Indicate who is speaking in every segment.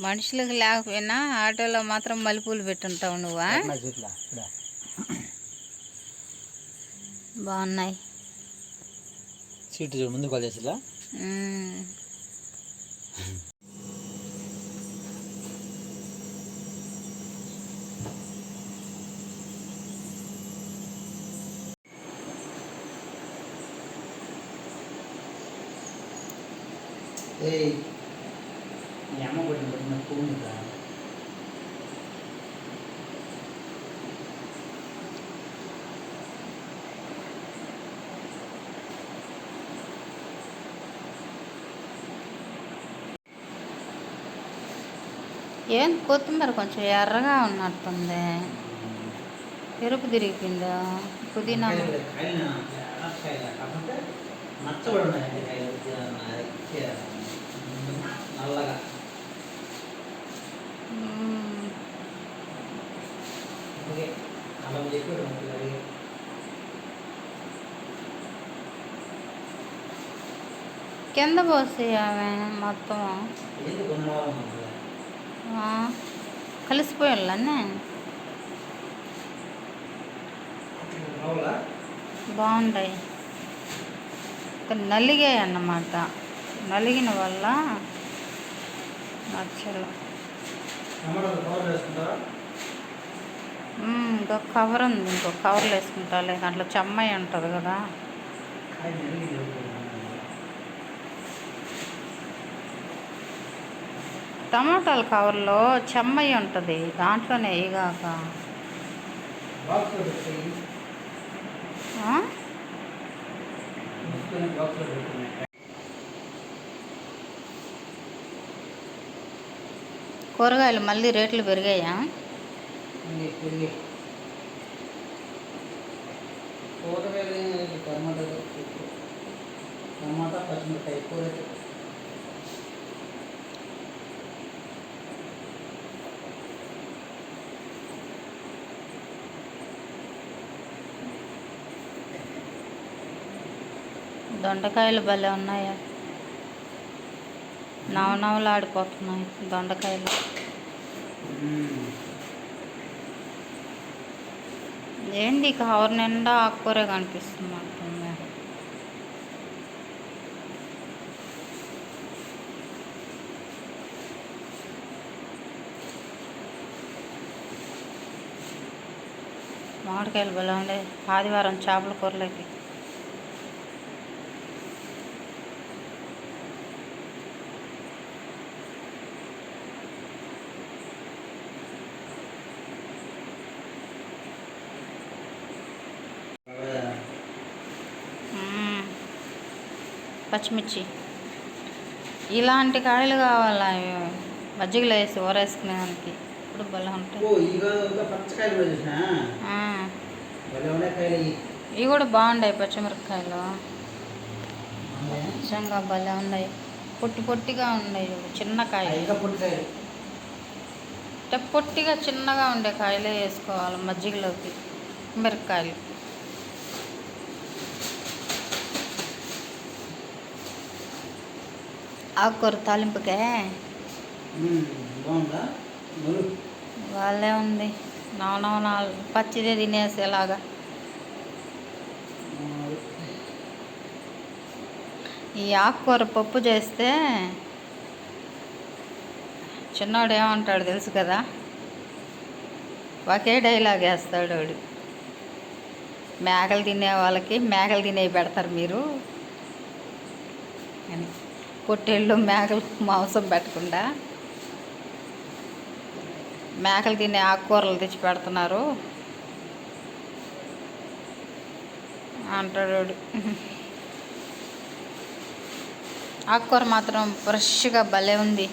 Speaker 1: మనుషులకు లేకపోయినా ఆటోలో మాత్రం మల్లెపూలు పెట్టుంటావు నువ్వా? బాగున్నాయి.
Speaker 2: సీట్ చూడు ముందు కాల్ చేసిలా. అమ్మ కొట్టిన పువ్వు
Speaker 1: ఏం కొత్తిమీర కొంచెం ఎర్రగా ఉన్నట్టుంది, ఎరుపు తిరిగిపోయిందా? పుదీనా
Speaker 2: నల్లగా అలా చెప్పాడు.
Speaker 1: కింద పోసి ఆమె మొత్తం కలిసిపోయాళ్ళనే బాగుంటాయి. నలిగాయి అన్నమాట, నలిగిన వల్ల నచ్చలు. ఇంకొక కవర్ ఉంది, ఇంకొక కవర్లు వేసుకుంటా. దాంట్లో చెమ్మాయి ఉంటుంది కదా. టమాటాల కవర్లో చెమ్మయ్య ఉంటుంది, దాంట్లోనే వేయగాక. కూరగాయలు మళ్ళీ రేట్లు పెరిగాయా?
Speaker 2: కూరగాయలు టమాటా పచ్చిమిరకాయ కూర
Speaker 1: దొండకాయలు భలే ఉన్నాయా, నవనవలు ఆడిపోతున్నాయి దొండకాయలు. ఏంది కవర్ నిండా ఆకుకూర కనిపిస్తుంది అంటుంది. మామిడికాయలు భలే ఉండే, ఆదివారం చేపల కూరలోకి. పచ్చిమిర్చి ఇలాంటి కాయలు కావాలా, మజ్జిగలో వేసి ఊరేసుకునేదానికి. ఇప్పుడు భలే ఉంటాయి. ఇవి కూడా బాగున్నాయి పచ్చిమిరపకాయలు, నిజంగా భలే ఉన్నాయి. పొట్టి పొట్టిగా ఉన్నాయి, చిన్న కాయ. పొట్టిగా చిన్నగా ఉండే కాయలే వేసుకోవాలి మజ్జిగలోకి. మిరపకాయలు ఆకుకూర తాలింపుకే వాళ్ళే ఉంది. నవనవనాలు పచ్చిదే తినేసేలాగా. ఈ ఆకుకూర పప్పు చేస్తే చిన్నోడు ఏమంటాడు తెలుసు కదా, ఒకే డైలాగ్ వేస్తాడు వాడు. మేకలు తినే వాళ్ళకి మేకలు తినేవి పెడతారు మీరు అని. పొట్టేళ్ళు మేకలు మాంసం పెట్టకుండా మేకలు తినే ఆకుకూరలు తెచ్చి పెడుతున్నారు అంటాడు వాడు. ఆకుకూర మాత్రం ఫ్రెష్గా భలే ఉంది.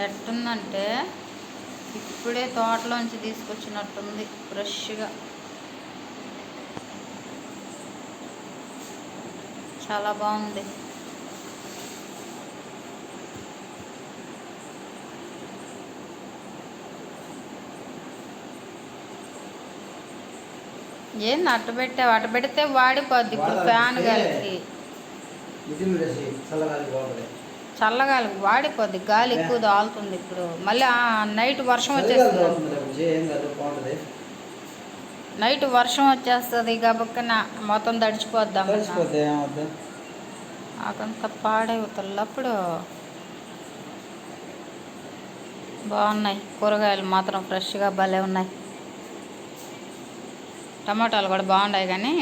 Speaker 1: ఎట్టుందంటే ఇప్పుడే తోటలోంచి తీసుకొచ్చినట్టుంది ఫ్రెష్గా. చాలా బాగుంది. ఏంది అట్ట పెట్టావు? అట్ట పెడితే వాడిపోద్ది. ఇప్పుడు ఫ్యాన్ గాలికి చల్లగాలి వాడిపోద్ది. గాలి ఎక్కువ దాలుతుంది. ఇప్పుడు మళ్ళీ నైట్ వర్షం వచ్చేస్తుంది. నైట్ వర్షం వచ్చేస్తుంది కాబట్టి మొత్తం తడిచిపోద్దాం. అదంతా పాడైపోతున్నప్పుడు బాగున్నాయి కూరగాయలు మాత్రం ఫ్రెష్గా భలే ఉన్నాయి. టమాటాలు కూడా బాగున్నాయి కానీ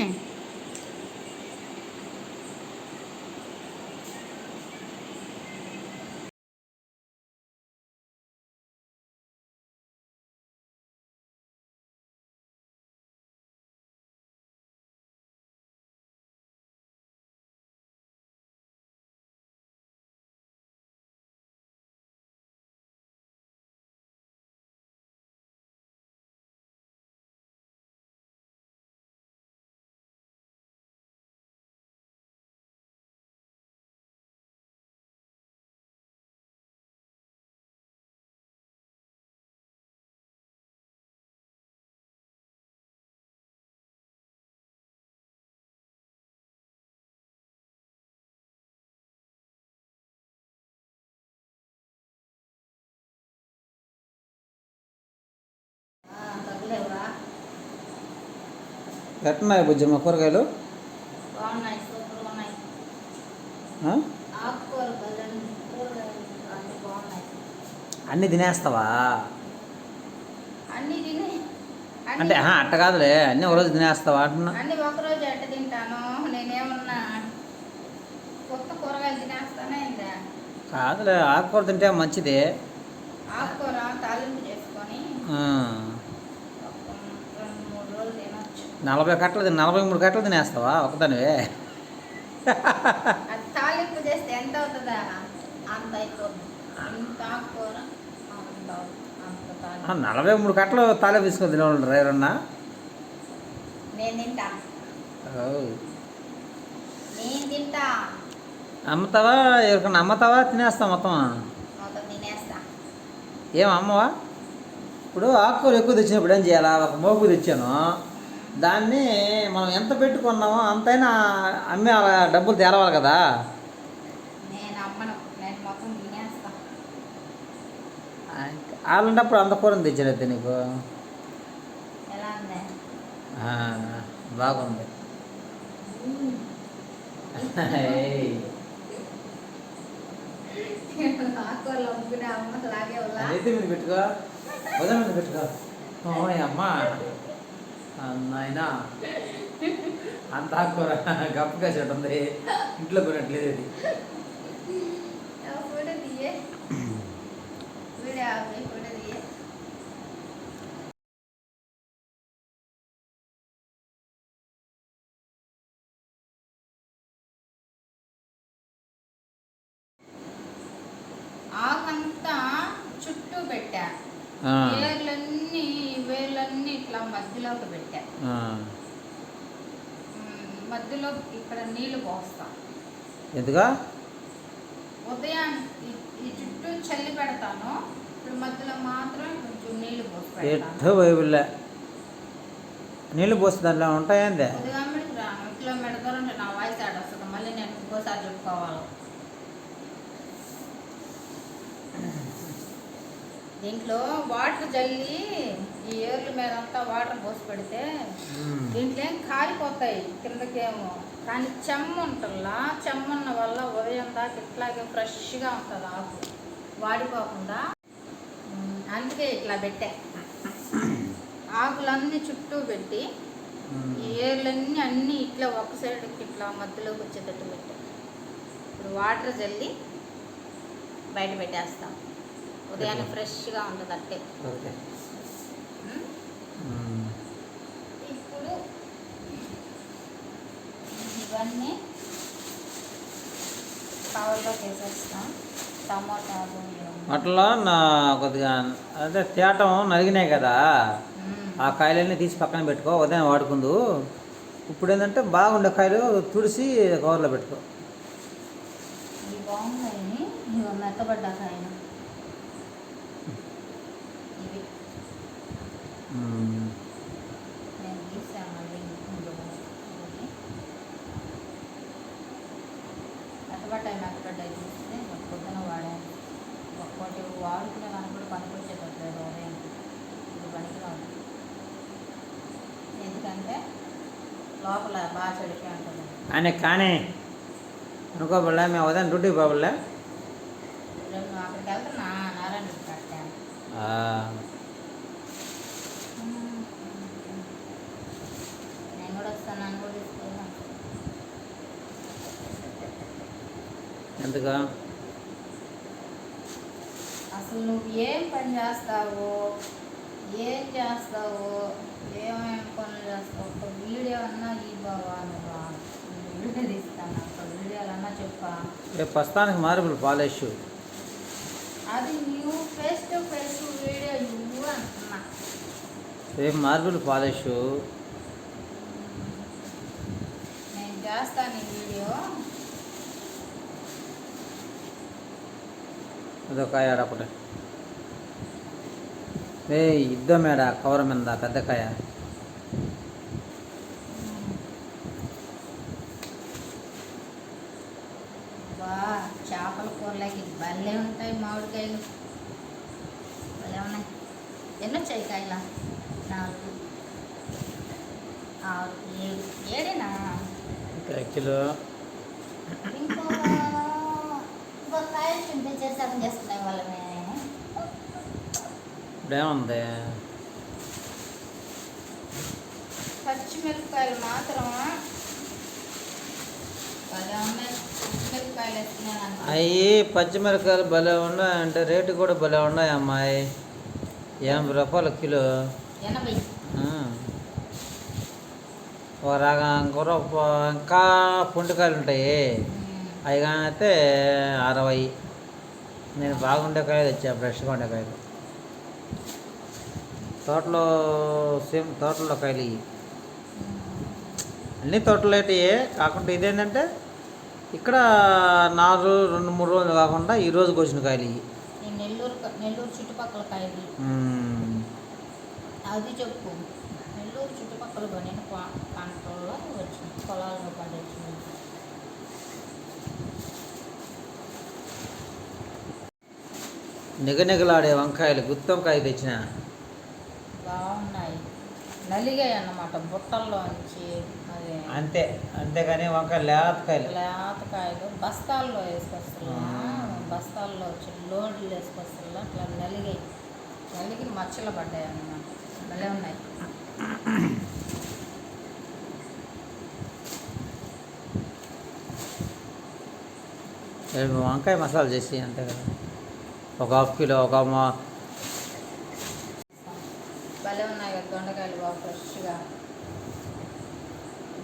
Speaker 3: ఎట్టున్నాయి బుజ్జమ్మ కూరగాయలు?
Speaker 1: బాగున్నాయి, సూపర్గా ఉన్నాయి.
Speaker 3: అన్నీ తినేస్తావా?
Speaker 1: అన్నీ తిని
Speaker 3: అంటే అట్ట కాదులే, అన్నీ ఒక రోజు తినేస్తావా అంటున్నా.
Speaker 1: అన్నీ ఒకరోజు ఎట్ట తింటాను? నేనేమన్నా కొత్త కూరగాయలు తినేస్తానే ఇందా?
Speaker 3: కాదులే, ఆకుకూర తింటే మంచిది.
Speaker 1: ఆకుకూర తాలింపు చేసుకొని 2-3 రోజులు తినొచ్చు.
Speaker 3: 43 కట్టలు తినేస్తావా ఒకదానివే?
Speaker 1: అది తాలింపు చేస్తే ఎంత అవుతుందా? అంత అయిపోతుంది. ఇంత ఆకుకూర అంత
Speaker 3: 43 కట్టలు తాలింపు తీసుకొని తినేవాళ్ళు ఎవరన్నా?
Speaker 1: నేను తింటా. నేను తింటా.
Speaker 3: అమ్ముతావా? ఎవరికన్నా అమ్ముతావా? తినేస్తావా మొత్తం?
Speaker 1: మొత్తం తినేస్తా.
Speaker 3: ఏం అమ్మవా? ఇప్పుడు ఆకుకూర ఎక్కువ తెచ్చినప్పుడు ఏం చేయాలా? ఒక మోపు తెచ్చాను, దాన్ని మనం ఎంత పెట్టుకున్నామో అంతైనా అమ్మే డబ్బులు తేలవాలి కదా.
Speaker 1: నేను అమ్మను, నేను మొత్తం తినేస్తా.
Speaker 3: అలాంటప్పుడు అంత కూరని తెచ్చినట్టే నీకు.
Speaker 1: ఎలా ఉంది?
Speaker 3: బాగుంది.
Speaker 1: ఆకుకూరలు అమ్ముకునే అమ్మ లాగే ఉన్నా.
Speaker 3: అయితే మీద పెట్టుకో, వదల మీద పెట్టుకో. అమ్మా నాయనా, అంత ఆకుకూర గప్పగా చెట్టు ఉంది, ఇంట్లో కొనట్లేదు అది.
Speaker 1: ఫోటో తీయే, వీడియో ఆపి ఫోటో తీయే. ఆకంతా చుట్టూ పెట్టా, వేర్లన్నీ ఇట్లా మధ్యలోకి పెట్టా. మధ్యలో ఇక్కడ నీళ్లు పోస్తా.
Speaker 3: ఎందుగా?
Speaker 1: ఉదయాన్నే ఈ చుట్టూ చల్లి పెడతాను, ఇప్పుడు మధ్యలో మాత్రం కొంచెం నీళ్లు పోసి
Speaker 3: నీళ్ళు పోస్తే దాంట్లో ఉంటాయండి.
Speaker 1: ఉదయం రాను కిలోమీటర్ దూరం నా వాయిస్ యాడ్ వస్తుంది, మళ్ళీ నేను ఇంకోసారి చెప్పుకోవాలి. దీంట్లో వాటర్ జల్లి ఈ ఏర్ల మీద అంతా వాటర్ పోసి పెడితే దీంట్లో ఏం కారిపోతాయి కిందకేమో, కానీ చెమ్మ ఉంటుందా, చెమ్మ ఉన్న వల్ల ఉదయం దాకా ఇట్లాగే ఫ్రెష్గా ఉంటుంది ఆకు, వాడిపోకుండా. అందుకే ఇట్లా పెట్టా, ఆకులన్నీ చుట్టూ పెట్టి ఈ ఏర్లన్నీ అన్నీ ఇట్లా ఒక సైడ్కి ఇట్లా మధ్యలోకి వచ్చేటట్టు పెట్టా. ఇప్పుడు వాటర్ జల్లి బయట పెట్టేస్తాం, ఉదయాన్నే ఫ్రెష్గా ఉంటుంది అట్టే. ఇప్పుడు ఇవన్నీ కవర్లోకి వేసేస్తాం. టమాటాలు
Speaker 3: అట్లా కొద్దిగా అదే తేటం నలిగినాయి కదా, ఆ కాయలన్నీ తీసి పక్కన పెట్టుకో, ఉదయం వాడుకుందు. ఇప్పుడు ఏంటంటే బాగుండే కాయలు తుడిసి కవర్లో పెట్టుకో.
Speaker 1: ఇవి బాగున్నాయి, ఇవి మెత్తబడ్డ కాయలు ఇవి నేను తీసాను. మళ్ళీ లోపల బాగా చెడిపోయి ఉంటుంది.
Speaker 3: ఆయన కానీ అనుకోబడలే మేము ఉదయం డ్యూటీకి పోబడలే.
Speaker 1: రేపు నువ్వు అక్కడికి వెళ్తున్నా నారాయణ కట్టాను. నేను కూడా వస్తాను, నన్ను కూడా తీసుకెళ్తాను.
Speaker 3: ఎందుకు
Speaker 1: అసలు నువ్వు ఏం పని చేస్తావు, ఏం చేస్తావు, ఏమేమి పనులు చేస్తావు, ఒక వీడియో అన్నా ఈ బావా నువ్వు వీడియో తీస్తాను, ఒక వీడియోలు అన్నా చెప్పా.
Speaker 3: రేపు ప్రస్తుతానికి మార్బుల్ పాలిష్.
Speaker 1: అది నువ్వు ఫేస్ టు ఫేస్ వీడియో ఇవ్వు అంటున్నా.
Speaker 3: రేపు మార్బుల్ పాలిష్.
Speaker 1: నేను చేస్తాను ఈ వీడియో.
Speaker 3: అదొక కాయ ఆడొకటి. యుద్ధం మేడ కవర్ మీద పెద్ద కాయ.
Speaker 1: బా చేపల కూరలోకి భలే ఉంటాయి మామిడికాయలు, భలే ఉన్నాయి. ఎన్ని వచ్చాయి కాయల? 4, 6, 7, 7
Speaker 3: కిలో.
Speaker 1: ఇంకో కాయలు చింపించేసి సగం చేసుకునే వాళ్ళమే.
Speaker 3: ఇప్పుడేముంది
Speaker 1: పచ్చిమిరపకాయలు మాత్రం భలే ఉన్నాయి. పచ్చిమిరపకాయలు వేసుకున్నాను.
Speaker 3: అవి పచ్చిమిరపకాయలు భలే ఉన్నాయి అంటే రేటు కూడా భలే ఉన్నాయి అమ్మాయి. 80 రూపాయలు కిలో.
Speaker 1: 80.
Speaker 3: ఒక రకం ఇంకా పుంటికాయలు ఉంటాయి, అవి కానీ అయితే 60. నేను బాగుండే కాయలు తెచ్చా, ఫ్రెష్గా ఉండే కాయలు. తోటలో సేమ్ తోటలో కాయలు ఇవి అన్ని తోటలు అయితే కాకుండా ఇదేంటంటే ఇక్కడ 2-3 రోజులు కాకుండా ఈ రోజుకి వచ్చిన కాయలు ఇవి.
Speaker 1: నెల్లూరు చుట్టుపక్కల కాయలు అది చెప్పు. నెల్లూరు చుట్టుపక్కల పండిన పంటల్లో వచ్చినాయి, పొలాల్లో పండించినాయి.
Speaker 3: నిగనిగలాడే వంకాయలు గుత్తొంకాయ తెచ్చిన.
Speaker 1: బాగున్నాయి, నలిగాయి అన్నమాట బుట్టల్లో నుంచి. అదే
Speaker 3: అంతేగాని వంకాయ లేతకాయలు.
Speaker 1: లేతకాయలు బస్తాల్లో వేసుకొస్తున్నా, బస్తాల్లో వచ్చి లోడ్లు వేసుకొస్తున్నా, అట్లా నలిగి మచ్చలు పడ్డాయి అన్నమాట. భలే ఉన్నాయి.
Speaker 3: వంకాయ మసాలా చేసి అంతే కదా. ఒక 1/2 కిలో
Speaker 1: భలే ఉన్నాయి కదా దొండకాయలు, బాగా ఫ్రెష్గా.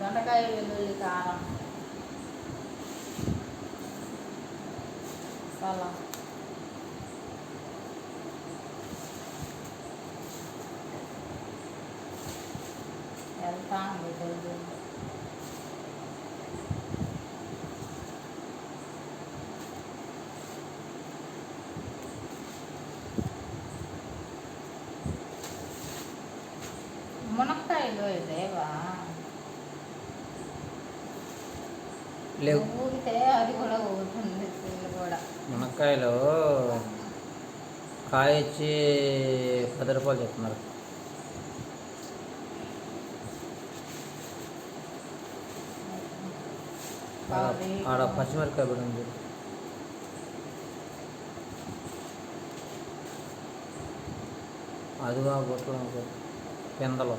Speaker 1: దొండకాయ, వెల్లుల్లి, కారం, మసాలా. వెళ్తా ఉంది తెలుగు. మునక్కాయలు ఇదేవా
Speaker 3: లేవు.
Speaker 1: ఊరితే అది కూడా ఊరుతుంది కూడా.
Speaker 3: మునక్కాయలు కాయ వచ్చి 10 రూపాయలు చెప్తున్నారు. ఆడ పచ్చిమిరపకాయ కూడా ఉంది. అదిగా బొట్లు కిందలో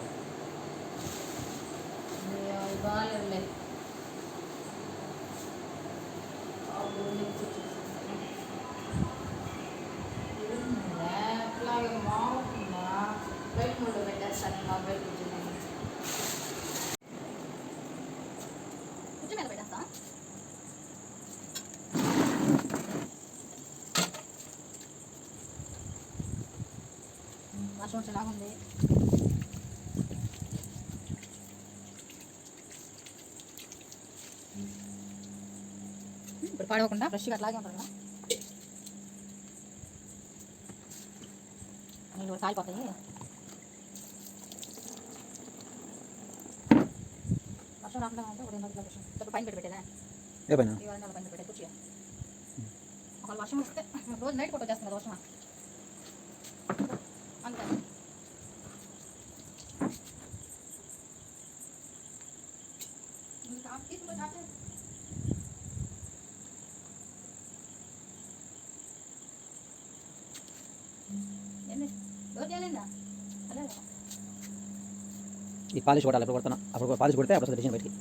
Speaker 1: బాగాలే. అట్లాగే బాగుంటుందా? బయట ముందు పెట్టేస్తాను, మా బయట కుర్చీ మీద పెట్టేస్తా. వర్షం వచ్చేలాగా ఉంది. ఇప్పుడు పాడవకుండా ఫ్రెష్గా అట్లాగే ఉంటుంది కదా. నీళ్ళు కూడా కాలిపోతాయి. వర్షం రాకుండా ఉంటే ఉదయం వర్షం పైన పెట్టేదా ఇవాళ పైన పెట్టే కూర్చో. ఒకవేళ వర్షం వస్తే రోజు నైట్ పూట వచ్చేస్తుంది కదా వర్షం. అందుకని
Speaker 3: ఈ పాలిష్ కొట్టాలి, ఎప్పుడు కొడుతున్నా అప్పుడు పాలిష్ కొడితే అప్పుడు డిజైన్ బయటికి.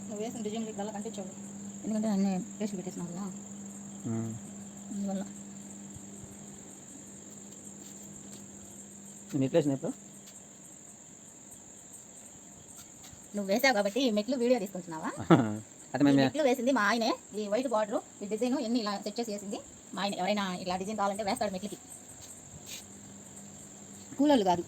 Speaker 1: నువ్వు వేసిన డిజైన్ ఇట్లా కనిపించాడు, ఎందుకంటే అన్నీ పేస్ట్ పెట్టేసినావు కదా అందువల్ల.
Speaker 3: నేను ఎట్లా వేసిన ఇప్పుడు
Speaker 1: నువ్వు వేసావు కాబట్టి మెట్లు వీడియో తీసుకొచ్చినావా?
Speaker 3: అయితే మేము
Speaker 1: మెట్లు వేసింది మా ఆయనే. ఈ వైట్ బార్డర్ ఈ డిజైన్ ఎన్ని ఇలా సెట్ చేసి వేసింది మా ఆయన. ఎవరైనా ఇట్లా డిజైన్ కావాలంటే వేస్తాడు మెట్లకి, కూలర్లు కాదు.